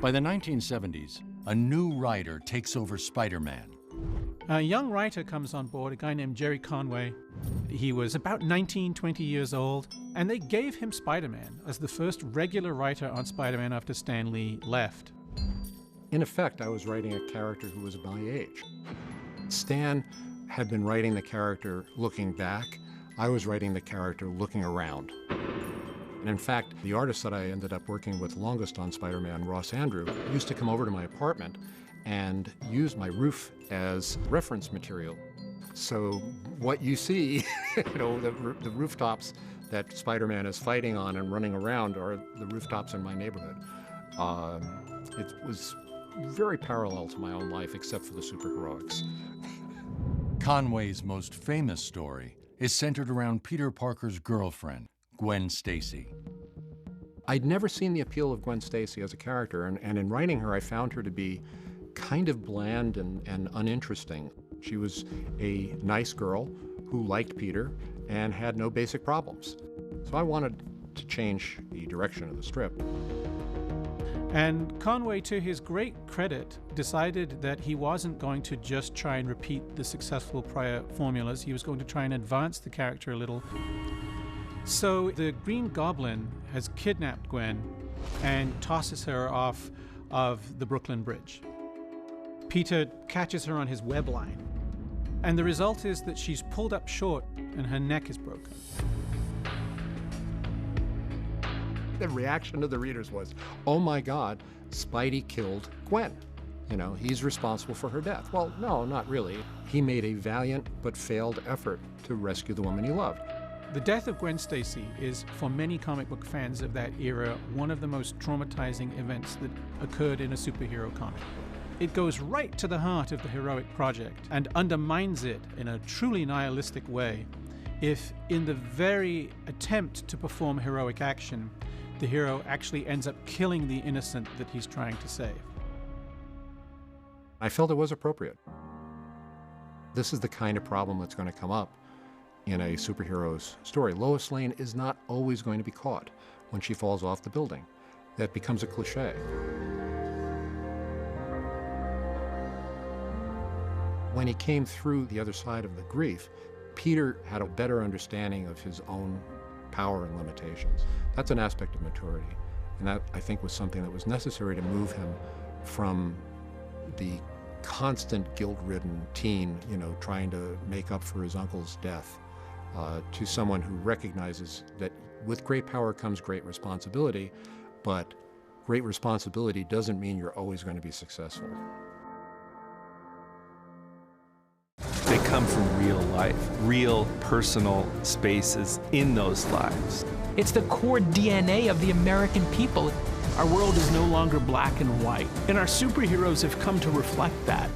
By the 1970s, a new writer takes over Spider-Man. A young writer comes on board, a guy named Gerry Conway. He was about 19, 20 years old, and they gave him Spider-Man as the first regular writer on Spider-Man after Stan Lee left. In effect, I was writing a character who was my age. Stan had been writing the character looking back. I was writing the character looking around. And in fact, the artist that I ended up working with longest on Spider-Man, Ross Andrew, used to come over to my apartment and use my roof as reference material. So what you see, the rooftops that Spider-Man is fighting on and running around are the rooftops in my neighborhood. It was very parallel to my own life, except for the superheroics. Conway's most famous story is centered around Peter Parker's girlfriend, Gwen Stacy. I'd never seen the appeal of Gwen Stacy as a character, and in writing her, I found her to be kind of bland and uninteresting. She was a nice girl who liked Peter and had no basic problems. So I wanted to change the direction of the strip. And Conway, to his great credit, decided that he wasn't going to just try and repeat the successful prior formulas. He was going to try and advance the character a little. So the Green Goblin has kidnapped Gwen and tosses her off of the Brooklyn Bridge. Peter catches her on his web line, and the result is that she's pulled up short and her neck is broken. The reaction of the readers was, oh my God, Spidey killed Gwen. He's responsible for her death. Well, no, not really. He made a valiant but failed effort to rescue the woman he loved. The death of Gwen Stacy is, for many comic book fans of that era, one of the most traumatizing events that occurred in a superhero comic. It goes right to the heart of the heroic project and undermines it in a truly nihilistic way if, in the very attempt to perform heroic action, the hero actually ends up killing the innocent that he's trying to save. I felt it was appropriate. This is the kind of problem that's going to come up in a superhero's story. Lois Lane is not always going to be caught when she falls off the building. That becomes a cliche. When he came through the other side of the grief, Peter had a better understanding of his own power and limitations. That's an aspect of maturity, and that, I think, was something that was necessary to move him from the constant guilt-ridden teen, trying to make up for his uncle's death, to someone who recognizes that with great power comes great responsibility, but great responsibility doesn't mean you're always going to be successful. They come from real life, real personal spaces in those lives. It's the core DNA of the American people. Our world is no longer black and white, and our superheroes have come to reflect that.